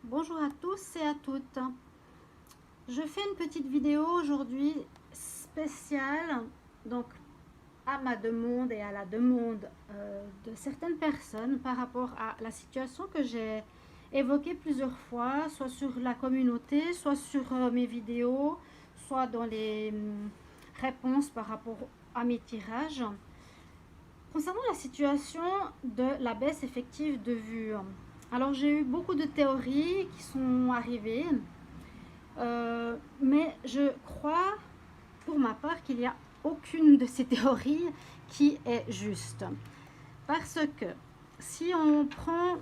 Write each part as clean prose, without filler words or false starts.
Bonjour à tous et à toutes. Je fais une petite vidéo aujourd'hui spéciale, donc à ma demande et à la demande de certaines personnes par rapport à la situation que j'ai évoquée plusieurs fois, soit sur la communauté, soit sur mes vidéos, soit dans les réponses par rapport à mes tirages. Concernant la situation de la baisse effective de vues, alors j'ai eu beaucoup de théories qui sont arrivées, mais je crois pour ma part qu'il n'y a aucune de ces théories qui est juste. Parce que si on prend,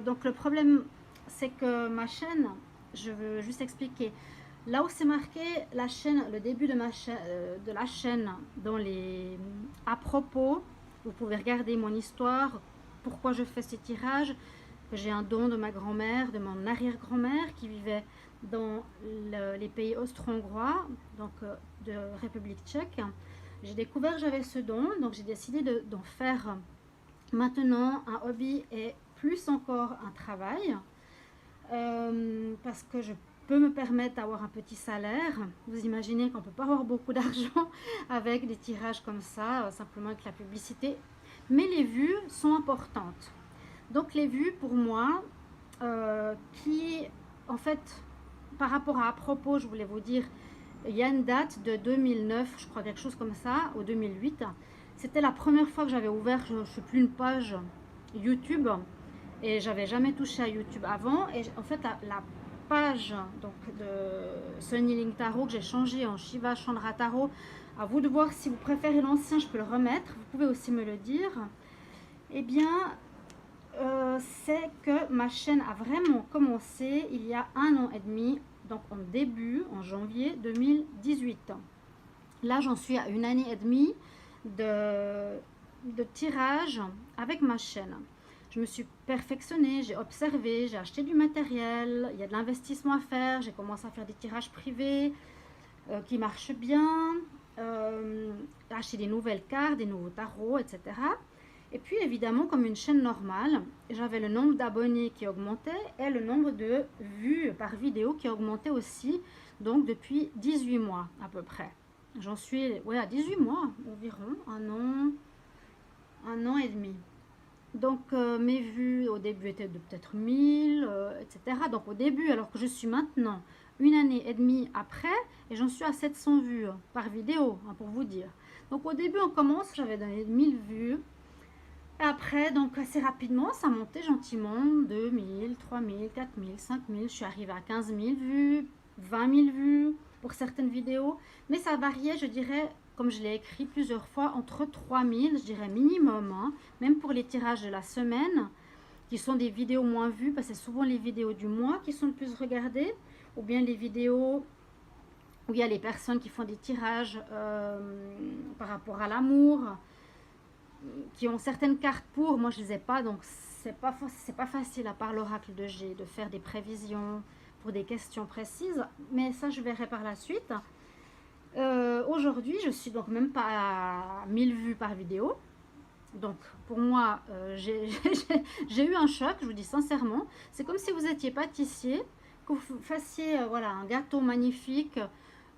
donc le problème c'est que ma chaîne, je veux juste expliquer, là où c'est marqué la chaîne, le début de la chaîne dans les à propos, vous pouvez regarder mon histoire, pourquoi je fais ces tirages, que j'ai un don de ma grand-mère, de mon arrière-grand-mère qui vivait dans les pays austro-hongrois, donc de République tchèque. J'ai découvert que j'avais ce don, donc j'ai décidé d'en faire maintenant un hobby et plus encore un travail, parce que je peux me permettre d'avoir un petit salaire. Vous imaginez qu'on ne peut pas avoir beaucoup d'argent avec des tirages comme ça, simplement avec la publicité. Mais les vues sont importantes. Donc les vues pour moi, qui en fait, par rapport à propos, je voulais vous dire, il y a une date de 2009, je crois quelque chose comme ça, ou 2008. C'était la première fois que j'avais ouvert, je ne sais plus, une page YouTube, et j'avais jamais touché à YouTube avant. Et en fait, la page donc, de Sunny Link Tarot que j'ai changé en Shiva Chandra Tarot, à vous de voir si vous préférez l'ancien, je peux le remettre, vous pouvez aussi me le dire. Eh bien, c'est que ma chaîne a vraiment commencé il y a 1 an et demi, donc en janvier 2018. Là, j'en suis à 1 année et demie de tirage avec ma chaîne. Je me suis perfectionnée, j'ai observé, j'ai acheté du matériel, il y a de l'investissement à faire, j'ai commencé à faire des tirages privés qui marchent bien, acheter des nouvelles cartes, des nouveaux tarots, etc. Et puis évidemment, comme une chaîne normale, j'avais le nombre d'abonnés qui augmentait et le nombre de vues par vidéo qui augmentait aussi, donc depuis 18 mois à peu près. J'en suis à 18 mois environ, un an et demi. Donc mes vues au début étaient de peut-être 1000, etc. Donc au début, alors que je suis maintenant 1 année et demie après, et j'en suis à 700 vues par vidéo, hein, pour vous dire. Donc au début, on commence, j'avais donné 1000 vues. Après, donc assez rapidement, ça montait gentiment, 2000, 3000, 4000, 5000. Je suis arrivée à 15 000 vues, 20 000 vues pour certaines vidéos. Mais ça variait, je dirais, comme je l'ai écrit plusieurs fois, entre 3000, je dirais minimum, hein, même pour les tirages de la semaine, qui sont des vidéos moins vues, parce que c'est souvent les vidéos du mois qui sont le plus regardées, ou bien les vidéos où il y a les personnes qui font des tirages par rapport à l'amour, qui ont certaines cartes pour, moi je les ai pas, donc c'est pas facile à part l'oracle de G de faire des prévisions pour des questions précises, mais ça je verrai par la suite. Aujourd'hui je suis donc même pas à 1000 vues par vidéo, donc pour moi j'ai eu un choc, je vous dis sincèrement. C'est comme si vous étiez pâtissier, que vous fassiez voilà, un gâteau magnifique,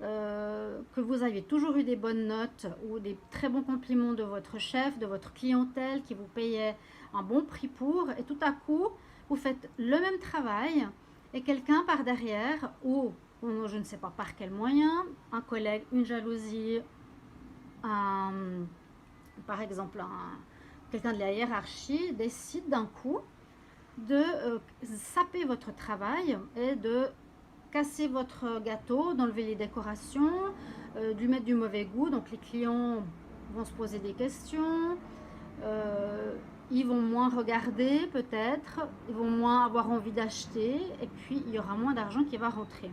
que vous aviez toujours eu des bonnes notes ou des très bons compliments de votre chef, de votre clientèle qui vous payait un bon prix pour, et tout à coup vous faites le même travail et quelqu'un par derrière, ou je ne sais pas par quel moyen, un collègue, une jalousie, par exemple quelqu'un de la hiérarchie décide d'un coup de saper votre travail et de casser votre gâteau, d'enlever les décorations, de lui mettre du mauvais goût. Donc les clients vont se poser des questions, ils vont moins regarder peut-être, ils vont moins avoir envie d'acheter, et puis il y aura moins d'argent qui va rentrer.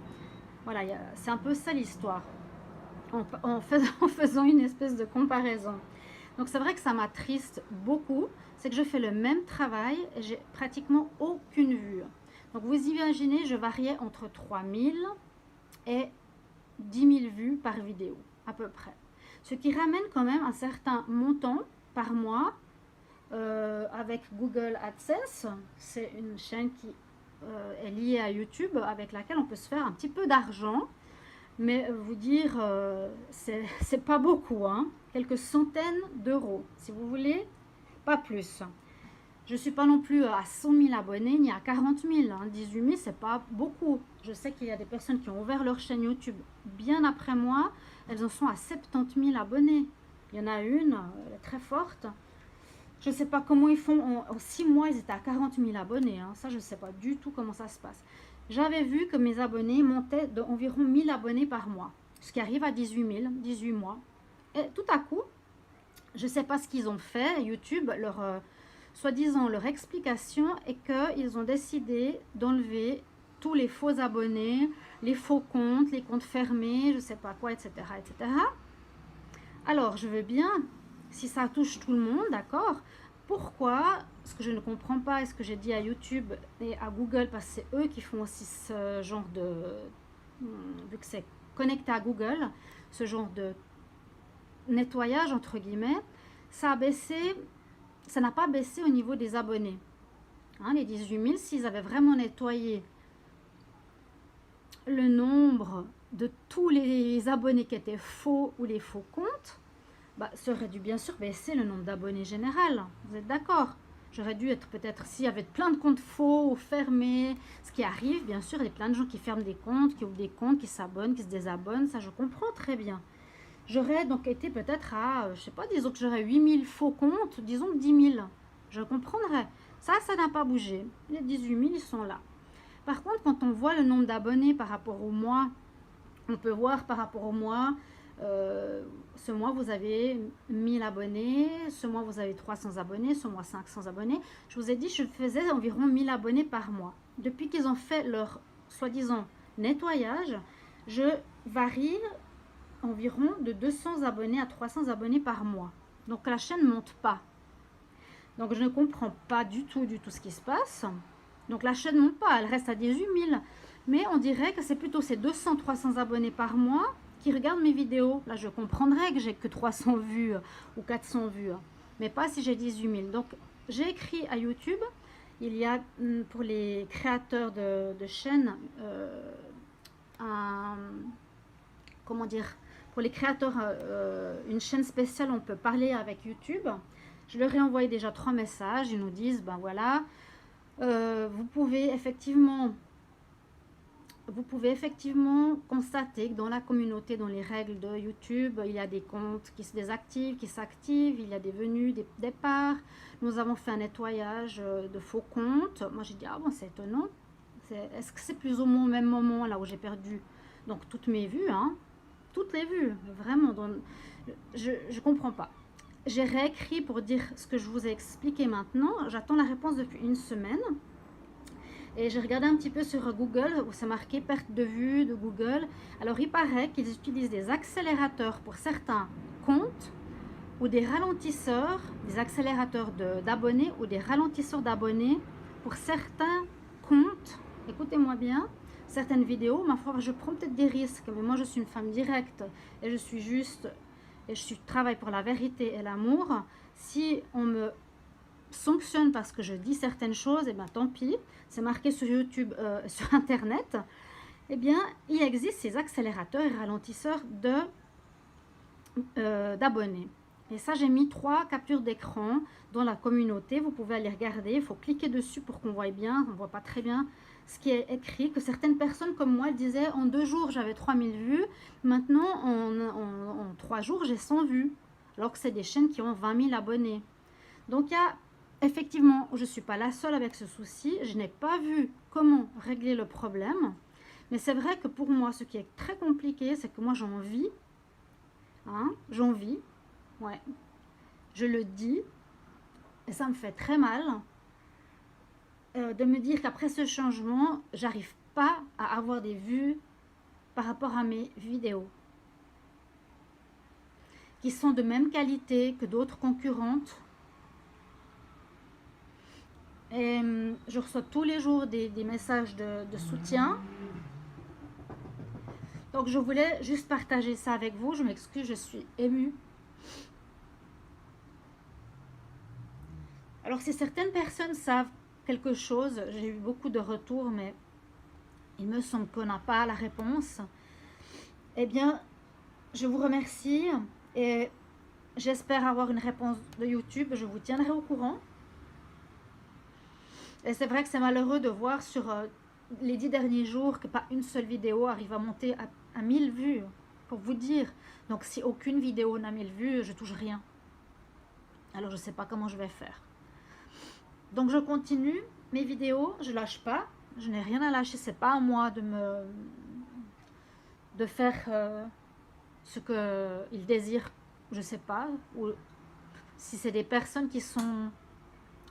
Voilà, c'est un peu ça l'histoire, en faisant une espèce de comparaison. Donc c'est vrai que ça m'attriste beaucoup, c'est que je fais le même travail et j'ai pratiquement aucune vue. Donc vous imaginez, je variais entre 3000 et 10 000 vues par vidéo, à peu près. Ce qui ramène quand même un certain montant par mois avec Google AdSense. C'est une chaîne qui est liée à YouTube, avec laquelle on peut se faire un petit peu d'argent. Mais vous dire, c'est pas beaucoup, hein. Quelques centaines d'euros, si vous voulez, pas plus. Je ne suis pas non plus à 100 000 abonnés ni à 40 000. Hein. 18 000, c'est pas beaucoup. Je sais qu'il y a des personnes qui ont ouvert leur chaîne YouTube bien après moi. Elles en sont à 70 000 abonnés. Il y en a une, elle est très forte. Je ne sais pas comment ils font. En 6 mois, ils étaient à 40 000 abonnés. Hein. Ça, je ne sais pas du tout comment ça se passe. J'avais vu que mes abonnés montaient d'environ 1000 abonnés par mois. Ce qui arrive à 18 000, 18 mois. Et tout à coup, je ne sais pas ce qu'ils ont fait. YouTube, soi-disant, leur explication est qu'ils ont décidé d'enlever tous les faux abonnés, les faux comptes, les comptes fermés, je ne sais pas quoi, etc., etc. Alors, je veux bien, si ça touche tout le monde, d'accord. Pourquoi, ce que je ne comprends pas, et ce que j'ai dit à YouTube et à Google, parce que c'est eux qui font aussi ce genre de... Vu que c'est connecté à Google, ce genre de nettoyage, entre guillemets, ça a baissé, ça n'a pas baissé au niveau des abonnés. Hein, les 18 000, s'ils avaient vraiment nettoyé le nombre de tous les abonnés qui étaient faux ou les faux comptes, bah, ça aurait dû bien sûr baisser le nombre d'abonnés général. Vous êtes d'accord? J'aurais dû être peut-être, s'il y avait plein de comptes faux ou fermés, ce qui arrive, bien sûr, il y a plein de gens qui ferment des comptes, qui ouvrent des comptes, qui s'abonnent, qui se désabonnent, ça je comprends très bien. J'aurais donc été peut-être à, je sais pas, disons que j'aurais 8000 faux comptes, disons 10 000. Je comprendrais. Ça n'a pas bougé. Les 18 000, ils sont là. Par contre, quand on voit le nombre d'abonnés par rapport au mois, on peut voir par rapport au mois, ce mois vous avez 1000 abonnés, ce mois vous avez 300 abonnés, ce mois 500 abonnés. Je vous ai dit, je faisais environ 1000 abonnés par mois. Depuis qu'ils ont fait leur soi-disant nettoyage, je varie environ de 200 abonnés à 300 abonnés par mois. Donc la chaîne ne monte pas. Donc je ne comprends pas du tout ce qui se passe. Donc la chaîne ne monte pas, elle reste à 18 000. Mais on dirait que c'est plutôt ces 200-300 abonnés par mois qui regardent mes vidéos. Là je comprendrais que j'ai que 300 vues ou 400 vues. Mais pas si j'ai 18 000. Donc j'ai écrit à YouTube. Il y a pour les créateurs de chaînes comment dire, pour les créateurs, une chaîne spéciale, on peut parler avec YouTube. Je leur ai envoyé déjà 3 messages. Ils nous disent, ben voilà, vous pouvez effectivement constater que dans la communauté, dans les règles de YouTube, il y a des comptes qui se désactivent, qui s'activent, il y a des venues, des départs. Nous avons fait un nettoyage de faux comptes. Moi, j'ai dit, ah bon, c'est étonnant. Est-ce que c'est plus ou moins au même moment, là où j'ai perdu donc toutes mes vues, hein, toutes les vues, vraiment, je ne comprends pas. J'ai réécrit pour dire ce que je vous ai expliqué maintenant. J'attends la réponse depuis une semaine. Et j'ai regardé un petit peu sur Google, où c'est marqué perte de vue de Google. Alors, il paraît qu'ils utilisent des accélérateurs pour certains comptes, ou des ralentisseurs, des accélérateurs d'abonnés, ou des ralentisseurs d'abonnés pour certains comptes. Écoutez-moi bien. Certaines vidéos, ma foi, je prends peut-être des risques, mais moi je suis une femme directe et je suis juste, et je travaille pour la vérité et l'amour. Si on me sanctionne parce que je dis certaines choses, et bien tant pis, c'est marqué sur YouTube, sur Internet, eh bien il existe ces accélérateurs et ralentisseurs d'abonnés. Et ça, j'ai mis 3 captures d'écran dans la communauté, vous pouvez aller regarder, il faut cliquer dessus pour qu'on voie bien, on ne voit pas très bien ce qui est écrit, que certaines personnes comme moi disaient en 2 jours j'avais 3000 vues, maintenant en 3 jours j'ai 100 vues, alors que c'est des chaînes qui ont 20 000 abonnés. Donc il y a effectivement, je ne suis pas la seule avec ce souci, je n'ai pas vu comment régler le problème, mais c'est vrai que pour moi ce qui est très compliqué, c'est que moi j'en vis, hein, j'en vis, ouais, je le dis, et ça me fait très mal. De me dire qu'après ce changement, j'arrive pas à avoir des vues par rapport à mes vidéos qui sont de même qualité que d'autres concurrentes. Et je reçois tous les jours des messages de soutien. Donc je voulais juste partager ça avec vous. Je m'excuse, je suis émue. Alors si certaines personnes savent quelque chose. J'ai eu beaucoup de retours, mais il me semble qu'on n'a pas la réponse. Eh bien, je vous remercie et j'espère avoir une réponse de YouTube. Je vous tiendrai au courant. Et c'est vrai que c'est malheureux de voir sur les 10 derniers jours que pas une seule vidéo arrive à monter à 1000 vues, pour vous dire. Donc si aucune vidéo n'a 1000 vues, je touche rien. Alors je sais pas comment je vais faire. Donc je continue mes vidéos, je lâche pas. Je n'ai rien à lâcher, c'est pas à moi de faire ce qu'ils désirent, je sais pas. Ou si c'est des personnes qui sont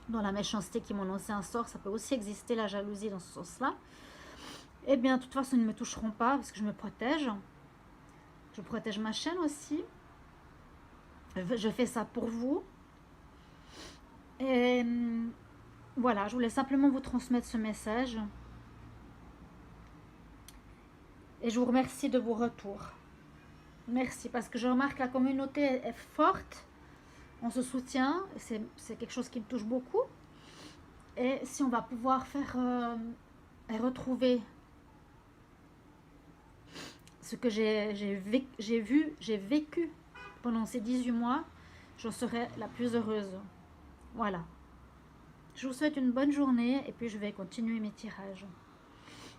dans la méchanceté, qui m'ont lancé un sort, ça peut aussi exister, la jalousie dans ce sens-là. Eh bien, de toute façon, ils ne me toucheront pas parce que je me protège. Je protège ma chaîne aussi. Je fais ça pour vous. Et voilà, je voulais simplement vous transmettre ce message. Et je vous remercie de vos retours. Merci, parce que je remarque que la communauté est forte. On se soutient. C'est quelque chose qui me touche beaucoup. Et si on va pouvoir faire et retrouver ce que j'ai vécu pendant ces 18 mois, je serai la plus heureuse. Voilà. Je vous souhaite une bonne journée et puis je vais continuer mes tirages.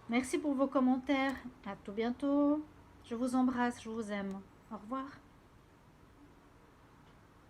Merci pour vos commentaires. À tout bientôt. Je vous embrasse, je vous aime. Au revoir.